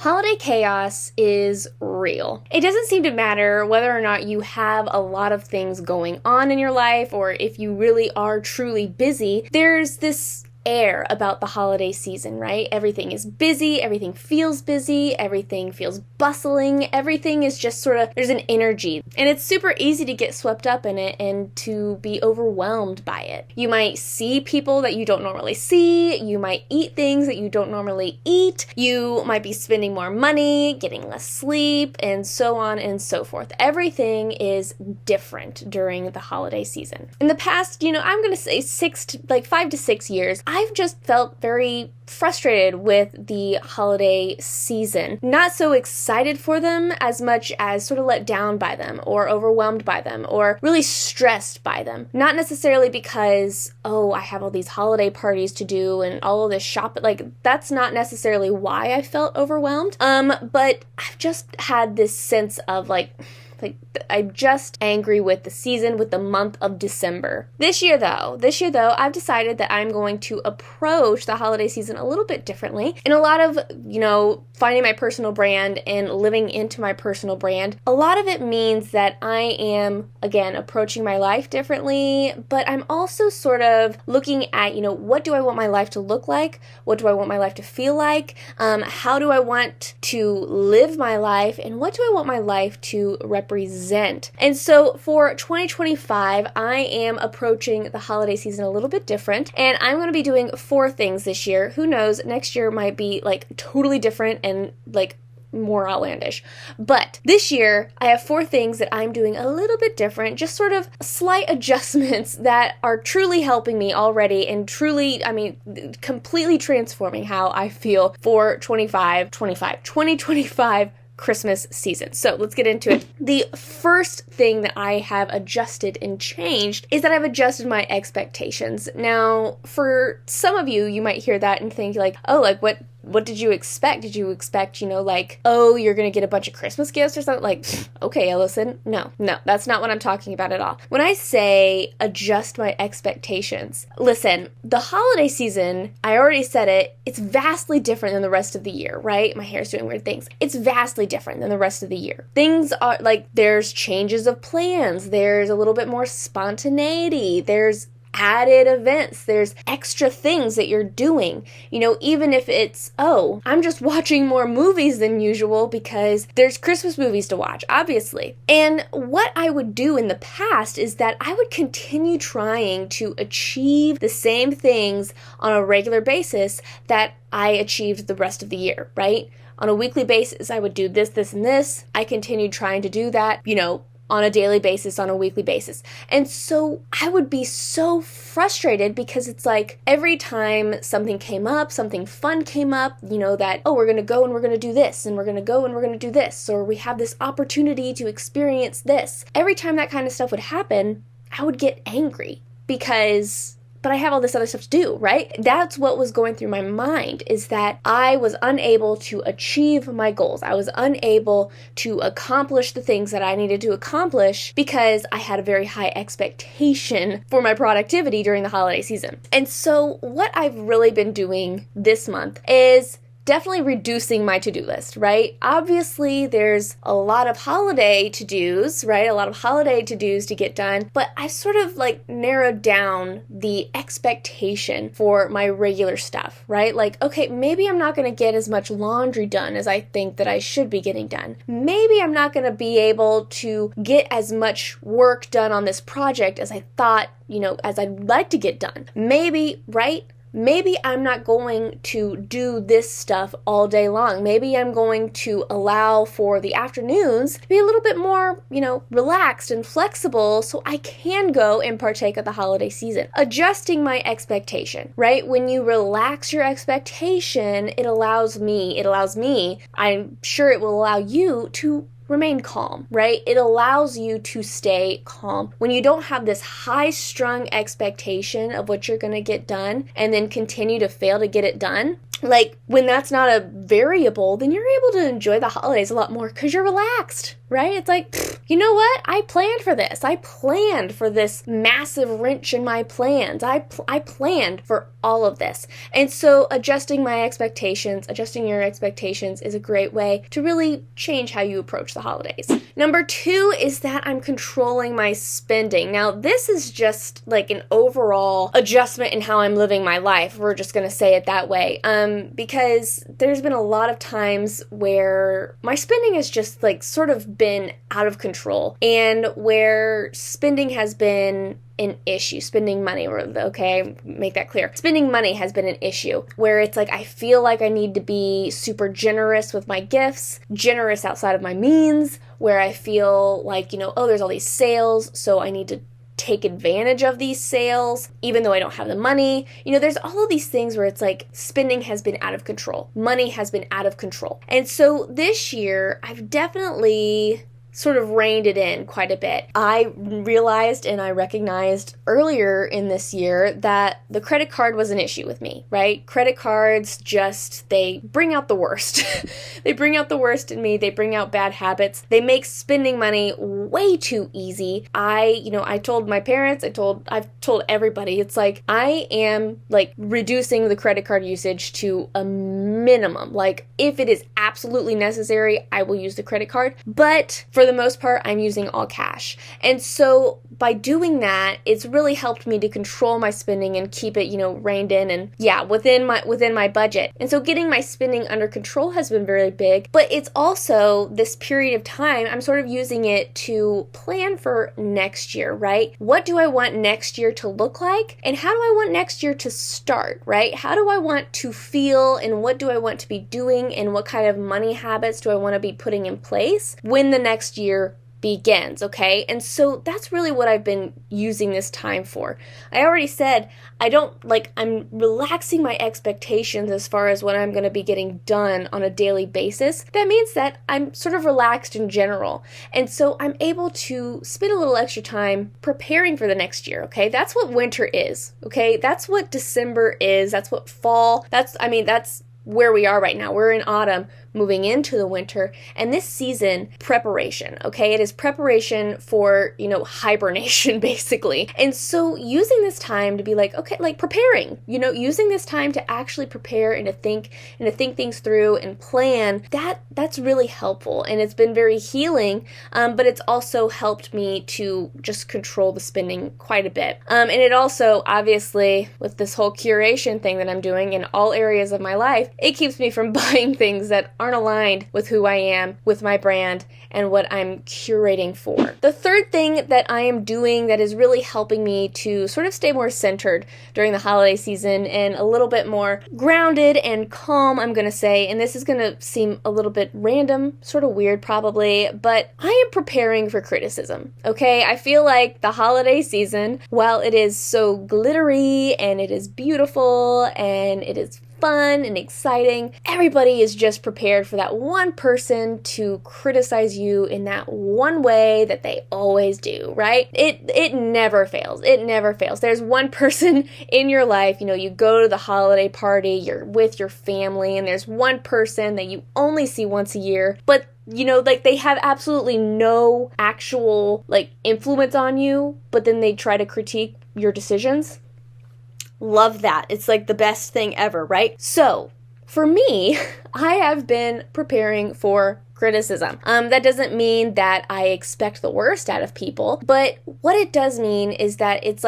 Holiday chaos is real. It doesn't seem to matter whether or not you have a lot of things going on in your life or if you really are truly busy. There's this air about the holiday season, right? Everything is busy, everything feels bustling, everything is just sort of, there's an energy. And it's super easy to get swept up in it and to be overwhelmed by it. You might see people that you don't normally see, you might eat things that you don't normally eat, you might be spending more money, getting less sleep, and so on and so forth. Everything is different during the holiday season. In the past, I'm going to say 5 to 6 years, I've just felt very frustrated with the holiday season. Not so excited for them as much as sort of let down by them or overwhelmed by them or really stressed by them. Not necessarily because, I have all these holiday parties to do and all of this shopping. That's not necessarily why I felt overwhelmed. But I've just had this sense of I'm just angry with the season, with the month of December. This year though, I've decided that I'm going to approach the holiday season a little bit differently. And a lot of, finding my personal brand and living into my personal brand, a lot of it means that I am, again, approaching my life differently, but I'm also sort of looking at, what do I want my life to look like? What do I want my life to feel like? How do I want to live my life? And what do I want my life to represent? And so for 2025, I am approaching the holiday season a little bit different, and I'm going to be doing 4 things this year. Who knows, next year might be totally different and more outlandish. But this year, I have 4 things that I'm doing a little bit different, just sort of slight adjustments that are truly helping me already and truly, completely transforming how I feel for 2025 Christmas season. So let's get into it. The first thing that I have adjusted and changed is that I've adjusted my expectations. Now, for some of you, you might hear that and think what did you expect? Did you expect, you're going to get a bunch of Christmas gifts or something? Okay, Ellison. No, that's not what I'm talking about at all. When I say adjust my expectations, listen, the holiday season, I already said it, it's vastly different than the rest of the year, right? My hair's doing weird things. It's vastly different than the rest of the year. Things are there's changes of plans, there's a little bit more spontaneity, there's added events, there's extra things that you're doing, even if it's, I'm just watching more movies than usual because there's Christmas movies to watch, obviously. And what I would do in the past is that I would continue trying to achieve the same things on a regular basis that I achieved the rest of the year, right? On a weekly basis, I would do this, this, and this. I continued trying to do that, on a daily basis, on a weekly basis. And so I would be so frustrated because it's every time something came up, something fun came up, that, we're going to go and we're going to do this, and we're going to go and we're going to do this, or we have this opportunity to experience this. Every time that kind of stuff would happen, I would get angry but I have all this other stuff to do, right? That's what was going through my mind, is that I was unable to achieve my goals. I was unable to accomplish the things that I needed to accomplish because I had a very high expectation for my productivity during the holiday season. And so what I've really been doing this month is definitely reducing my to-do list, right? Obviously, there's a lot of holiday to-dos, right? A lot of holiday to-dos to get done, but I sort of narrowed down the expectation for my regular stuff, right? Okay, maybe I'm not going to get as much laundry done as I think that I should be getting done. Maybe I'm not going to be able to get as much work done on this project as I thought, as I'd like to get done. Maybe, right? Maybe I'm not going to do this stuff all day long. Maybe I'm going to allow for the afternoons to be a little bit more, relaxed and flexible so I can go and partake of the holiday season. Adjusting my expectation, right? When you relax your expectation, it allows me, I'm sure it will allow you to remain calm, right? It allows you to stay calm. When you don't have this high-strung expectation of what you're going to get done and then continue to fail to get it done, like, when that's not a variable, then you're able to enjoy the holidays a lot more because you're relaxed, right? It's like, you know what? I planned for this. I planned for this massive wrench in my plans. I planned for all of this. And so adjusting my expectations, adjusting your expectations is a great way to really change how you approach the holidays. Number 2 is that I'm controlling my spending. Now, this is just like an overall adjustment in how I'm living my life. We're just going to say it that way. Because there's been a lot of times where my spending has just like sort of been out of control, and where spending has been an issue. Spending money, okay, make that clear. Spending money has been an issue where it's like I feel like I need to be super generous with my gifts, generous outside of my means, where I feel like, oh, there's all these sales, so I need to take advantage of these sales, even though I don't have the money. There's all of these things where it's like spending has been out of control. Money has been out of control. And so this year, I've definitely sort of reined it in quite a bit. I realized and I recognized earlier in this year that the credit card was an issue with me, right? Credit cards they bring out the worst. They bring out the worst in me. They bring out bad habits. They make spending money way too easy. I told my parents, I've told everybody, it's like I am like reducing the credit card usage to a minimum. Like if it is absolutely necessary, I will use the credit card. But for the most part, I'm using all cash. And so by doing that, it's really helped me to control my spending and keep it, reined in and within my budget. And so getting my spending under control has been very big, but it's also this period of time, I'm sort of using it to plan for next year, right? What do I want next year to look like? And how do I want next year to start, right? How do I want to feel, and what do I want to be doing, and what kind of money habits do I want to be putting in place when the next year begins, okay? And so that's really what I've been using this time for. I already said I'm relaxing my expectations as far as what I'm going to be getting done on a daily basis. That means that I'm sort of relaxed in general. And so I'm able to spend a little extra time preparing for the next year, okay? That's what winter is, okay? That's what December is. That's what fall, that's where we are right now. We're in autumn, moving into the winter, and this season, preparation, okay? It is preparation for, hibernation, basically. And so using this time to be like, okay, like preparing, using this time to actually prepare and to think things through and plan, that's really helpful. And it's been very healing, but it's also helped me to just control the spending quite a bit. And it also, obviously, with this whole curation thing that I'm doing in all areas of my life, it keeps me from buying things that aren't aligned with who I am, with my brand, and what I'm curating for. The third thing that I am doing that is really helping me to sort of stay more centered during the holiday season and a little bit more grounded and calm, I'm going to say, and this is going to seem a little bit random, sort of weird probably, but I am preparing for criticism, okay? I feel like the holiday season, while it is so glittery and it is beautiful and it is fun and exciting, everybody is just prepared for that one person to criticize you in that one way that they always do, right? It never fails. It never fails. There's one person in your life, you go to the holiday party, you're with your family, and there's one person that you only see once a year, but they have absolutely no actual, influence on you, but then they try to critique your decisions. Love that. It's like the best thing ever, right? So, for me, I have been preparing for criticism. That doesn't mean that I expect the worst out of people, but what it does mean is that it's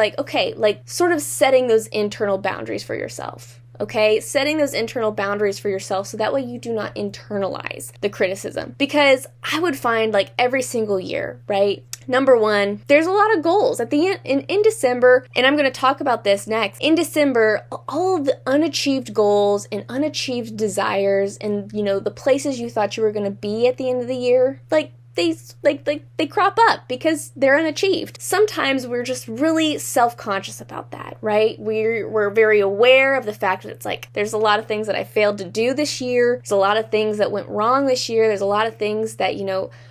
sort of setting those internal boundaries for yourself. Okay, setting those internal boundaries for yourself so that way you do not internalize the criticism. Because I would find every single year, right? Number one, there's a lot of goals at the end in December, and I'm going to talk about this next. In December, all of the unachieved goals and unachieved desires and, the places you thought you were going to be at the end of the year, they crop up because they're unachieved. Sometimes we're just really self-conscious about that, right? We're very aware of the fact that it's there's a lot of things that I failed to do this year. There's a lot of things that went wrong this year. There's a lot of things that,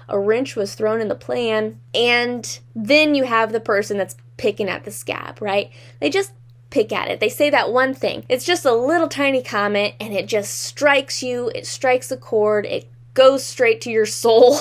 a wrench was thrown in the plan. And then you have the person that's picking at the scab, right? They just pick at it. They say that one thing. It's just a little tiny comment and it just strikes you. It strikes a chord. It goes straight to your soul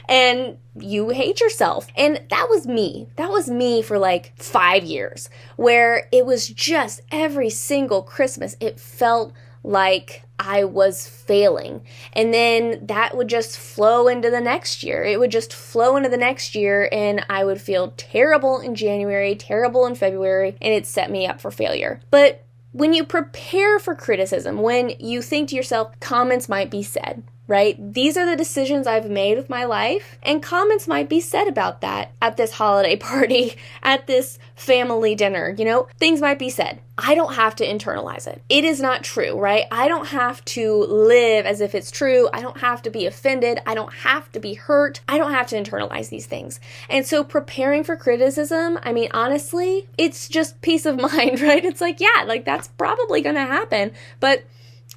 and you hate yourself. And that was me. That was me for like 5 years, where it was just every single Christmas, it felt like I was failing. And then that would just flow into the next year. It would just flow into the next year, and I would feel terrible in January, terrible in February, and it set me up for failure. But when you prepare for criticism, when you think to yourself, comments might be said, right? These are the decisions I've made with my life, and comments might be said about that at this holiday party, at this family dinner, things might be said. I don't have to internalize it. It is not true, right? I don't have to live as if it's true. I don't have to be offended. I don't have to be hurt. I don't have to internalize these things. And so preparing for criticism, honestly, it's just peace of mind, right? It's like, yeah, that's probably going to happen, but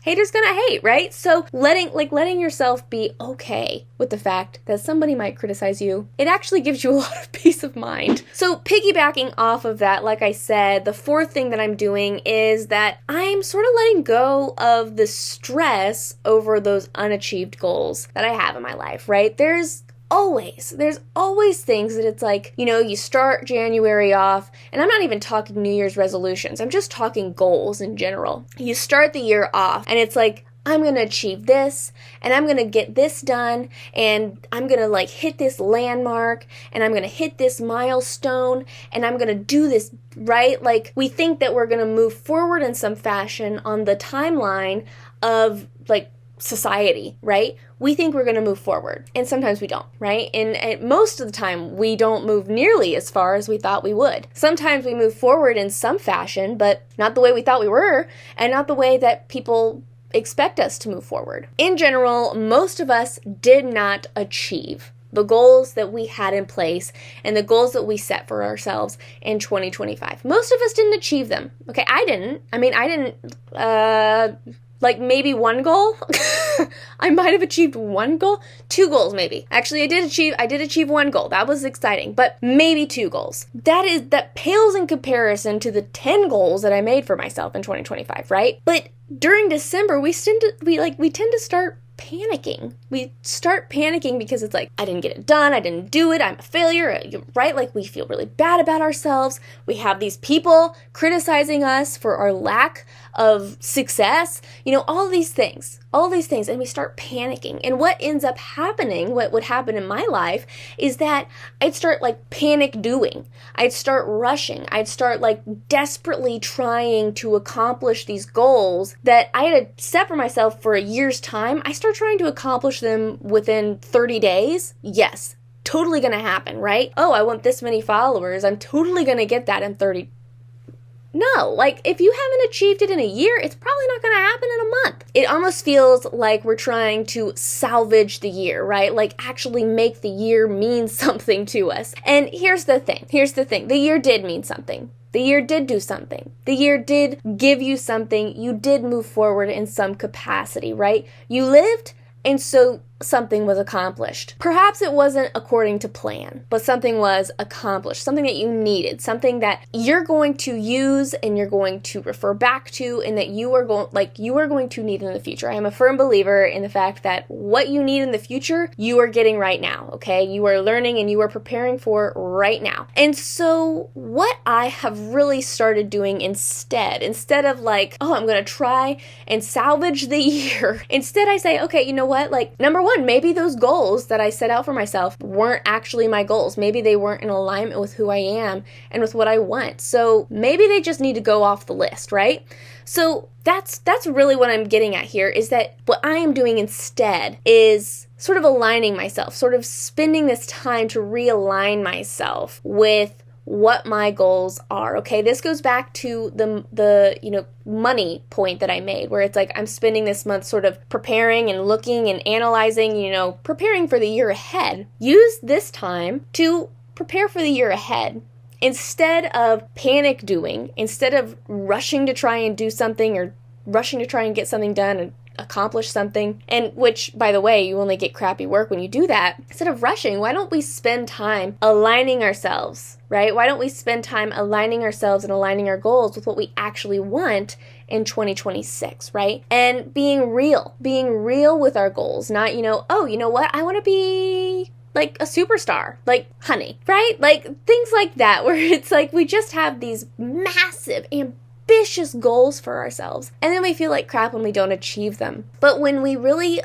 haters gonna hate, right? So letting yourself be okay with the fact that somebody might criticize you, it actually gives you a lot of peace of mind. So piggybacking off of that, like I said, the fourth thing that I'm doing is that I'm sort of letting go of the stress over those unachieved goals that I have in my life, right? There's always things that it's like, you start January off, and I'm not even talking New Year's resolutions. I'm just talking goals in general. You start the year off, and it's like, I'm going to achieve this, and I'm going to get this done, and I'm going to hit this landmark, and I'm going to hit this milestone, and I'm going to do this, right? We think that we're going to move forward in some fashion on the timeline of society, right? We think we're going to move forward, and sometimes we don't, right? And most of the time, we don't move nearly as far as we thought we would. Sometimes we move forward in some fashion, but not the way we thought we were, and not the way that people expect us to move forward. In general, most of us did not achieve the goals that we had in place and the goals that we set for ourselves in 2025. Most of us didn't achieve them. Okay, I didn't. Maybe one goal. I might have achieved one goal. 2 goals maybe. Actually, I did achieve one goal. That was exciting, but maybe 2 goals. That pales in comparison to the 10 goals that I made for myself in 2025, right? But during December, we tend to start panicking. We start panicking because it's like, I didn't get it done, I didn't do it, I'm a failure, right? We feel really bad about ourselves. We have these people criticizing us for our lack of success, all these things, and we start panicking. And what ends up happening, what would happen in my life, is that I'd start panic doing. I'd start rushing. I'd start desperately trying to accomplish these goals that I had set for myself for a year's time. I start trying to accomplish them within 30 days. Yes, totally gonna happen, right? Oh, I want this many followers. I'm totally gonna get that in 30. No, if you haven't achieved it in a year, it's probably not going to happen in a month. It almost feels like we're trying to salvage the year, right? Actually make the year mean something to us. And here's the thing. The year did mean something. The year did do something. The year did give you something. You did move forward in some capacity, right? You lived, and so something was accomplished. Perhaps it wasn't according to plan, but something was accomplished, something that you needed, something that you're going to use and you're going to refer back to, and that you are going to need in the future. I am a firm believer in the fact that what you need in the future, you are getting right now, okay? You are learning and you are preparing for right now. And so what I have really started doing instead of I'm going to try and salvage the year, instead I say, okay, you know what? Number one, maybe those goals that I set out for myself weren't actually my goals. Maybe they weren't in alignment with who I am and with what I want. So maybe they just need to go off the list, right? So that's really what I'm getting at here, is that what I am doing instead is sort of aligning myself, sort of spending this time to realign myself with what my goals are. Okay, this goes back to the money point that I made, where it's I'm spending this month sort of preparing and looking and analyzing, preparing for the year ahead. Use this time to prepare for the year ahead. Instead of panic doing, instead of rushing to try and do something or rushing to try and get something done and accomplish something, and which, by the way, you only get crappy work when you do that. Instead of rushing, why don't we spend time aligning ourselves, right? Why don't we spend time aligning ourselves and aligning our goals with what we actually want in 2026, right? And being real with our goals, not, oh, you know what? I want to be like a superstar, like Honey, right? Like things like that, where it's like we just have these massive, ambitious goals for ourselves, and then we feel like crap when we don't achieve them. But when we really,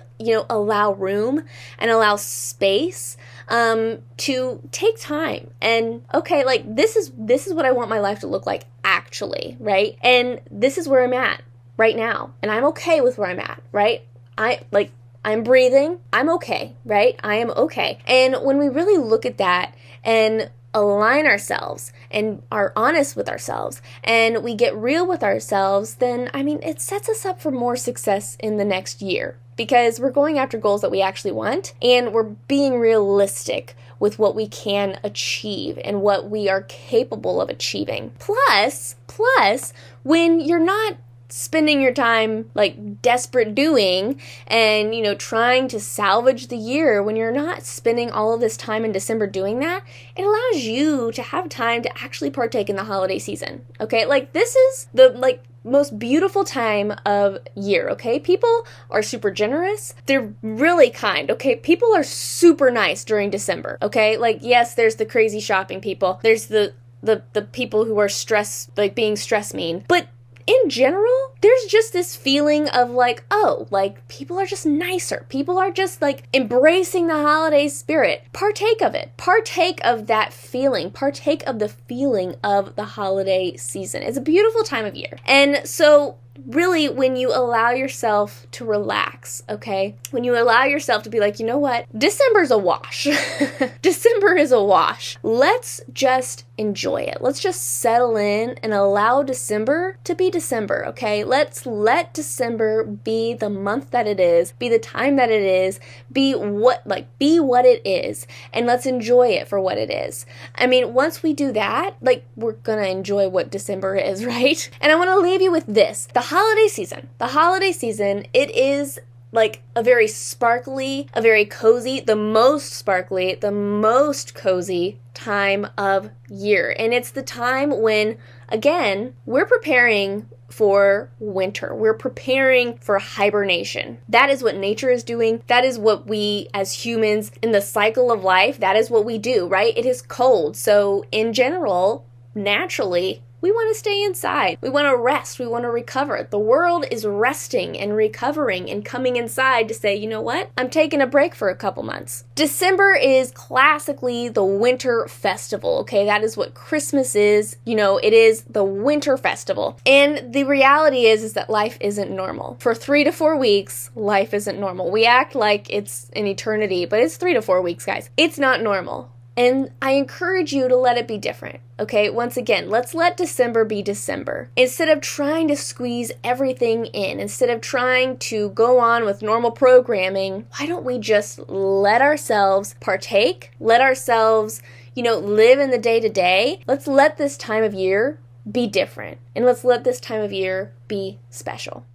allow room and allow space to take time and, okay, like this is what I want my life to look like actually, right? And this is where I'm at right now, and I'm okay with where I'm at, right? I'm breathing. I'm okay, right? I am okay. And when we really look at that and align ourselves and are honest with ourselves and we get real with ourselves, then, it sets us up for more success in the next year, because we're going after goals that we actually want, and we're being realistic with what we can achieve and what we are capable of achieving. Plus, when you're not spending your time like desperate doing and, trying to salvage the year, when you're not spending all of this time in December doing that, it allows you to have time to actually partake in the holiday season. Okay. Like this is the most beautiful time of year. Okay. People are super generous. They're really kind. Okay. People are super nice during December. Okay. Like, yes, there's the crazy shopping people. There's the people who are being stress mean, but in general, there's just this feeling of people are just nicer. People are just embracing the holiday spirit. Partake of it. Partake of that feeling. Partake of the feeling of the holiday season. It's a beautiful time of year. And so really, when you allow yourself to relax, okay? When you allow yourself to be like, you know what? December's a wash. December is a wash. Let's just enjoy it. Let's just settle in and allow December to be December, okay? Let's let December be the month that it is, be the time that it is, be what it is, and let's enjoy it for what it is. Once we do that, we're gonna enjoy what December is, right? And I want to leave you with this. The holiday season, it is a very sparkly, a very cozy, the most sparkly, the most cozy time of year. And it's the time when, again, we're preparing for winter. We're preparing for hibernation. That is what nature is doing. That is what we as humans in the cycle of life, that is what we do, right? It is cold. So in general, naturally, we want to stay inside. We want to rest. We want to recover. The world is resting and recovering and coming inside to say, you know what? I'm taking a break for a couple months. December is classically the winter festival, okay? That is what Christmas is. It is the winter festival. And the reality is that life isn't normal. For 3 to 4 weeks, life isn't normal. We act like it's an eternity, but it's 3 to 4 weeks, guys. It's not normal. And I encourage you to let it be different, okay? Once again, let's let December be December. Instead of trying to squeeze everything in, instead of trying to go on with normal programming, why don't we just let ourselves partake, let ourselves, live in the day-to-day? Let's let this time of year be different, and let's let this time of year be special.